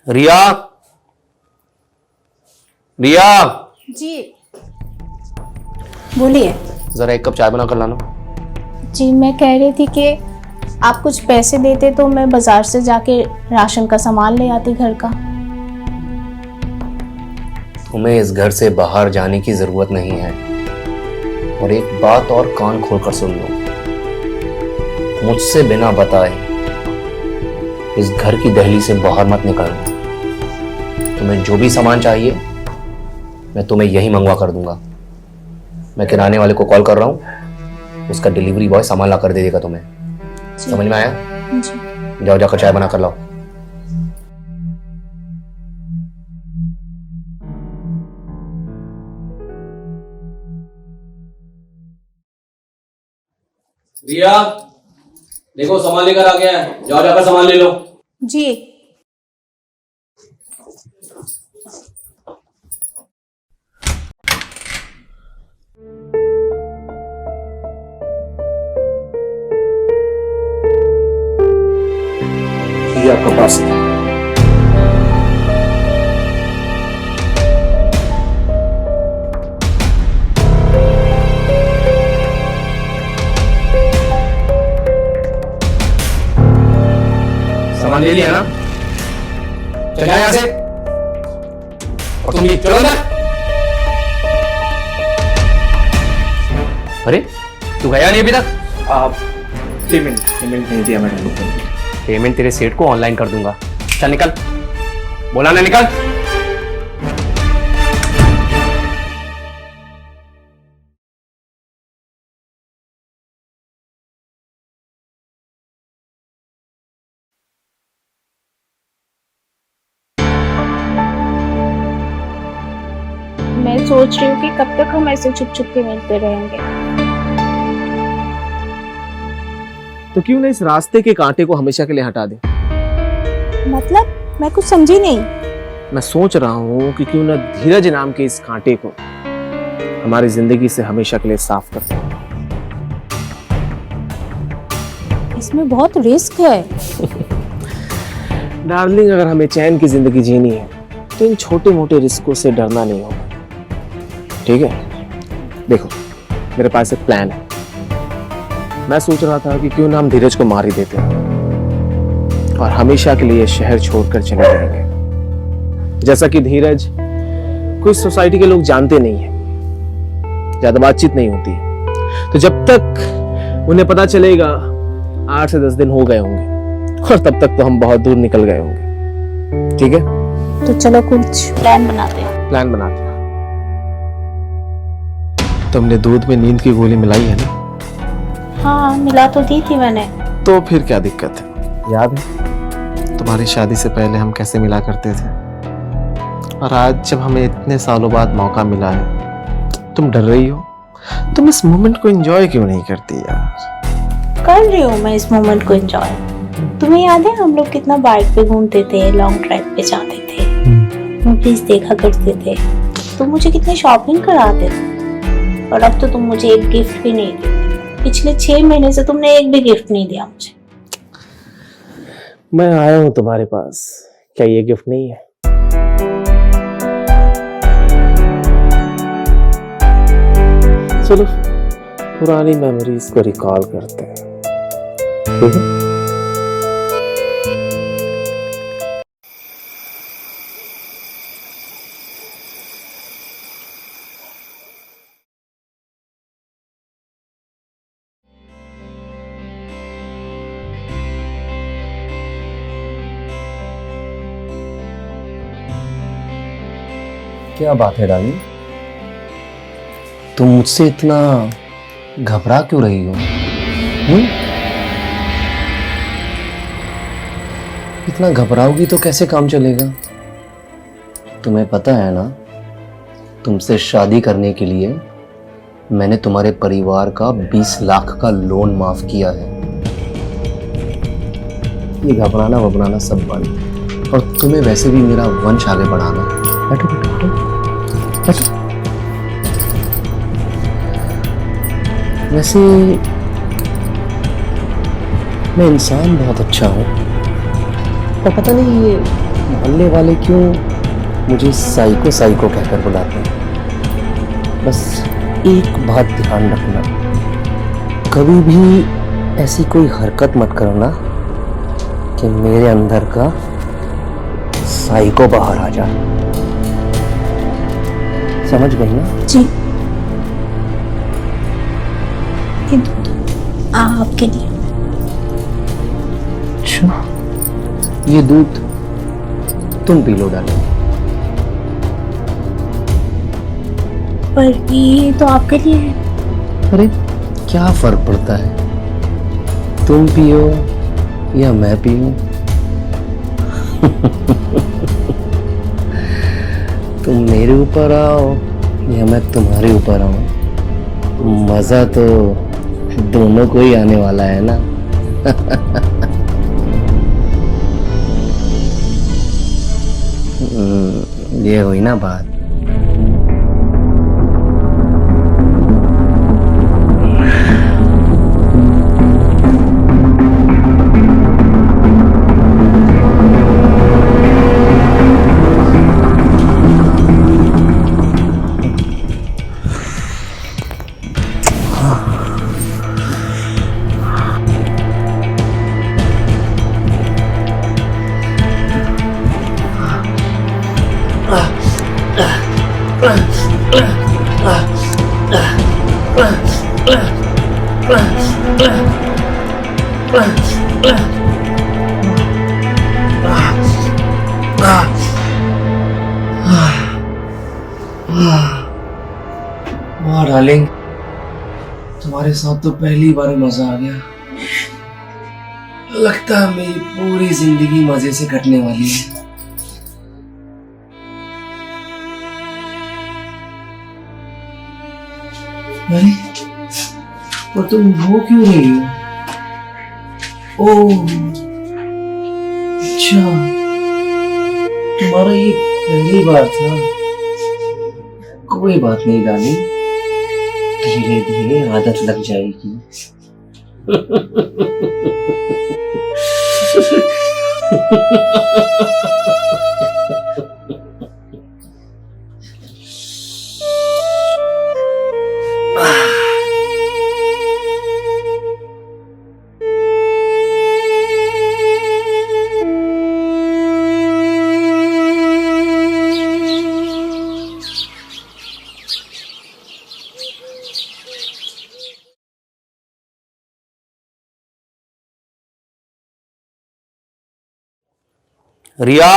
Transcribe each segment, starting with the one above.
रिया, रिया जी बोलिए। जरा एक कप चाय बना कर लाना। जी मैं कह रही थी कि आप कुछ पैसे देते तो मैं बाजार से जाके राशन का सामान ले आती घर का। तुम्हें इस घर से बाहर जाने की जरूरत नहीं है। और एक बात और कान खोलकर सुन लो, मुझसे बिना बताए इस घर की दहली से बाहर मत निकलना। तुम्हें जो भी सामान चाहिए मैं तुम्हें यही मंगवा कर दूंगा। मैं किराने वाले को कॉल कर रहा हूँ, उसका डिलीवरी बॉय सामान ला कर दे देगा तुम्हें। समझ में आया? जी। जाओ जाकर चाय बना कर लाओ। रिया, देखो सामान लेकर आ गया है, जाओ जाकर सामान ले लो। जी ये आपका पास है। सामान ले लिया ना? चल जाए यहां से। और तुम ये चलो ना। अरे तू गया नहीं अभी तक? आप पेमेंट नहीं दिया मैंने। पेमेंट तेरे सेठ को ऑनलाइन कर दूंगा। चल निकल, बोला ना निकल। मैं सोच रही हूँ कि कब तक हम ऐसे छुप छुप के मिलते रहेंगे। तो क्यों ना इस रास्ते के कांटे को हमेशा के लिए हटा दे। मतलब मैं कुछ समझी नहीं। मैं सोच रहा हूँ कि क्यों ना धीरज नाम के इस कांटे को हमारी जिंदगी से हमेशा के लिए साफ कर दें। इसमें बहुत रिस्क है। डार्लिंग, अगर हमें चैन की जिंदगी जीनी है तो इन छोटे मोटे रिस्कों से डरना नहीं होगा। ठीक है, देखो मेरे पास एक प्लान है। मैं सोच रहा था कि क्यों ना हम धीरज को मार ही देते हैं और हमेशा के लिए शहर छोड़कर चले जाएंगे। जैसा कि धीरज कोई सोसाइटी के लोग जानते नहीं है, ज्यादा बातचीत नहीं होती है, तो जब तक उन्हें पता चलेगा 8 से 10 दिन हो गए होंगे और तब तक तो हम बहुत दूर निकल गए होंगे। ठीक है, तो चलो कुछ प्लान बनाते हैं। प्लान बनाते हैं। तुमने दूध में नींद की गोली मिलाई है ना? हाँ मिला तो दी थी मैंने। तो फिर क्या दिक्कत है? याद है तुम्हारी शादी से पहले हम कैसे मिला करते थे? और आज जब हमें इतने सालों बाद मौका मिला है, तुम डर रही हो। तुम इस मोमेंट को एंजॉय क्यों नहीं करती यार? कर रही हूँ मैं इस मोमेंट को एंजॉय। तुम्हें याद है हम लोग कितना बाइक पे घूमते थे, लॉन्ग ड्राइव पे जाते थे, मूवीज देखा करते थे, तुम मुझे कितनी शॉपिंग कराते थे। और अब तो तुम मुझे एक गिफ्ट भी नहीं देते। पिछले 6 महीने से तुमने एक भी गिफ्ट नहीं दिया मुझे। मैं आया हूँ तुम्हारे पास, क्या ये गिफ्ट नहीं है? चलो पुरानी मेमोरीज को रिकॉल करते हैं। ठीक है? क्या बात है डार्लिंग, तुम मुझसे इतना घबरा क्यों रही हो? इतना घबराओगी तो कैसे काम चलेगा? तुम्हें पता है ना, तुमसे शादी करने के लिए मैंने तुम्हारे परिवार का 20 लाख का लोन माफ किया है। ये घबराना वबराना सब बंद, और तुम्हें वैसे भी मेरा वंश आगे बढ़ाना है। बैठो बैठो बैठो। वैसे मैं इंसान बहुत अच्छा हूँ, पर पता नहीं ये मोहल्ले वाले क्यों मुझे साइको साइको कहकर बुलाते हैं? बस एक बात ध्यान रखना, कभी भी ऐसी कोई हरकत मत करना कि मेरे अंदर का साइको बाहर आ जाए। समझ गई ना? जी। ये दूध आपके लिए। अच्छा, ये दूध तुम पी लो डालो। पर ये तो आपके लिए है। अरे क्या फर्क पड़ता है, तुम पियो या मैं पीऊं? तुम मेरे ऊपर आओ या मैं तुम्हारे ऊपर आऊं, मजा तो दोनों को ही आने वाला है ना। ये हुई ना बात। वाह डार्लिंग, तुम्हारे साथ तो पहली बार मजा आ गया। लगता है मेरी पूरी जिंदगी मजे से कटने वाली है। अरे और तुम वो क्यों नहीं हो? ओह अच्छा, तुम्हारा ये पहली बार था। कोई बात नहीं डार्लिंग, धीरे धीरे आदत लग जाएगी। रिया,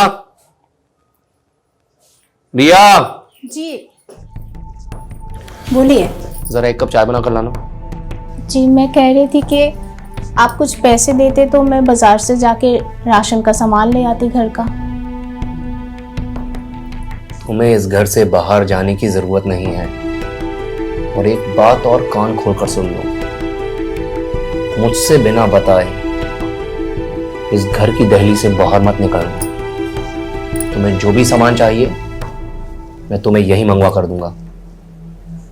रिया, जी बोलिए। जरा एक कप चाय बना कर लाना। जी मैं कह रही थी कि आप कुछ पैसे देते तो मैं बाजार से जाके राशन का सामान ले आती घर का। तुम्हें इस घर से बाहर जाने की जरूरत नहीं है। और एक बात और कान खोलकर सुन लो, मुझसे बिना बताए इस घर की दहली से बाहर मत निकलना। तुम्हें जो भी सामान चाहिए मैं तुम्हें यही मंगवा कर दूंगा।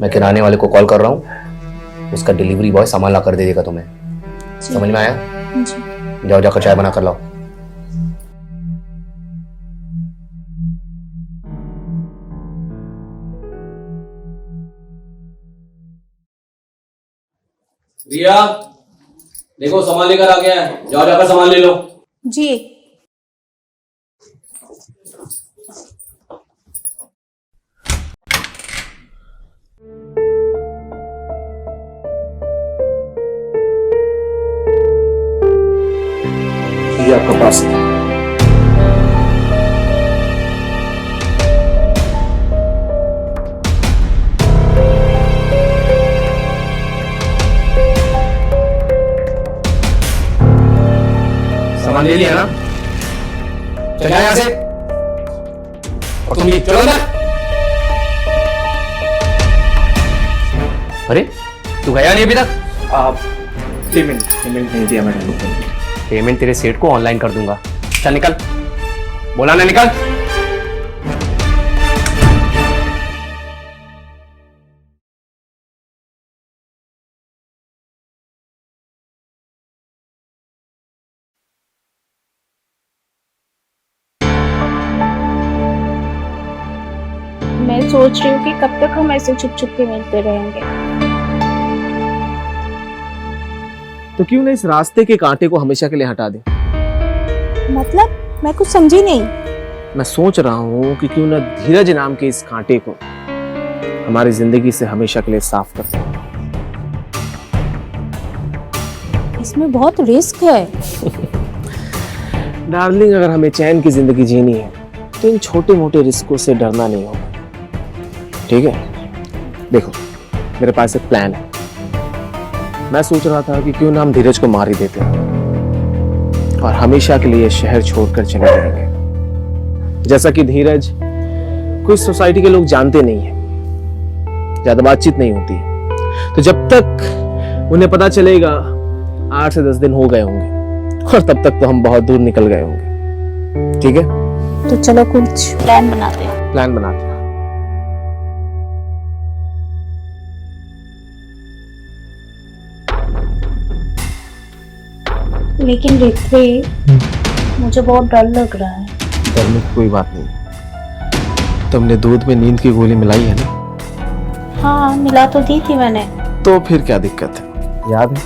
मैं किराने वाले को कॉल कर रहा हूँ, उसका डिलीवरी बॉय सामान ला कर दे देगा तुम्हें। समझ में आया? जी। जाओ जाकर चाय बना कर लाओ। रिया, देखो सामान लेकर आ गया है, जाओ जाकर सामान ले लो। जी। ये आपका पास है। सामान ले लिया ना? चल जाए यहां से। और तुम ये चलो ना। अरे तू गया नहीं अभी तक? आप पेमेंट नहीं दिया मैडम को। पेमेंट तेरे सेठ को ऑनलाइन कर दूंगा। चल निकल, बोला ना निकल। सोच रही हूँ कि कब तक हम ऐसे छुप छुप के मिलते रहेंगे। तो क्यों ना इस रास्ते के कांटे को हमेशा के लिए हटा दें। मतलब मैं कुछ समझी नहीं। मैं सोच रहा हूँ कि क्यों ना धीरज नाम के इस कांटे को हमारी जिंदगी से हमेशा के लिए साफ कर दें। इसमें बहुत रिस्क है। डार्लिंग, अगर हमें चैन की जिंदगी जीनी है तो इन छोटे मोटे रिस्कों से डरना नहीं होगा, ठीक है? देखो, मेरे पास एक प्लान है। मैं सोच रहा था कि क्यों ना हम धीरज को मार ही देते हैं और हमेशा के लिए शहर छोड़कर चले जाएंगे। जैसा कि धीरज कोई सोसाइटी के लोग जानते नहीं है, ज्यादा बातचीत नहीं होती है, तो जब तक उन्हें पता चलेगा 8 से 10 दिन हो गए होंगे और तब तक तो हम बहुत दूर निकल गए होंगे, ठीक है? तो चलो कुछ प्लान बनाते हैं। प्लान बनाते हैं। लेकिन ऋत्विक, मुझे बहुत डर लग रहा है। डरने की कोई बात नहीं। तुमने दूध में नींद की गोली मिलाई है ना? हाँ, मिला तो दी थी मैंने। तो फिर क्या दिक्कत है? याद है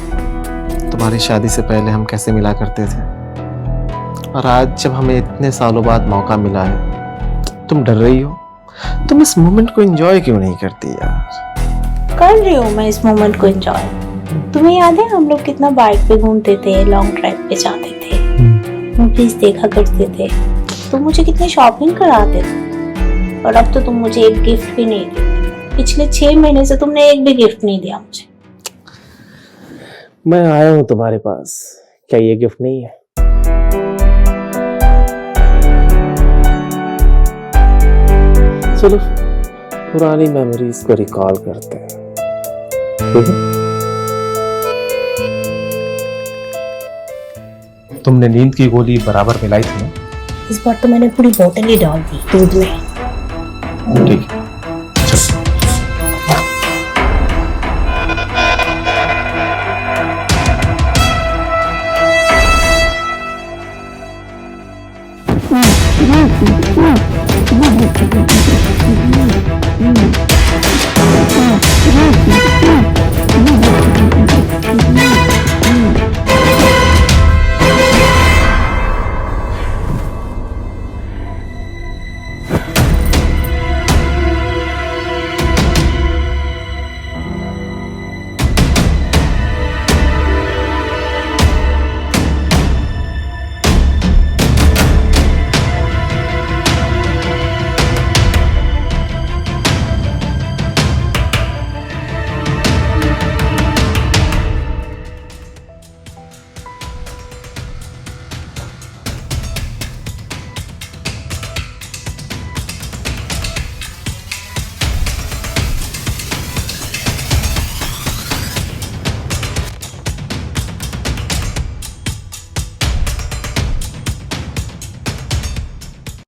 तुम्हारी शादी से पहले हम कैसे मिला करते थे? और आज जब हमें इतने सालों बाद मौका मिला है, तुम डर रही हो? तुम इस मोमेंट को एंजॉय क्यों नहीं करती यार? कर रही हूँ मैं इस मोमेंट को एंजॉय। तुम्हें याद है हम लोग कितना बाइक पे घूमते थे, लॉन्ग ड्राइव पे जाते थे, मूवीज देखा करते थे, तुम मुझे कितनी शॉपिंग कराते थे। और अब तो तुम मुझे एक गिफ्ट भी नहीं देते। पिछले 6 महीने से तुमने एक भी गिफ्ट नहीं दिया मुझे। मैं आया हूँ तुम्हारे पास, क्या ये गिफ्ट नहीं है? चलो पुरानी मेमोरीज को रिकॉल करते हैं, ठीक है? तुमने नींद की गोली बराबर मिलाई थी ना? इस बार तो मैंने पूरी बोतल ही डाल दी दूध में। ठीक है, चलो।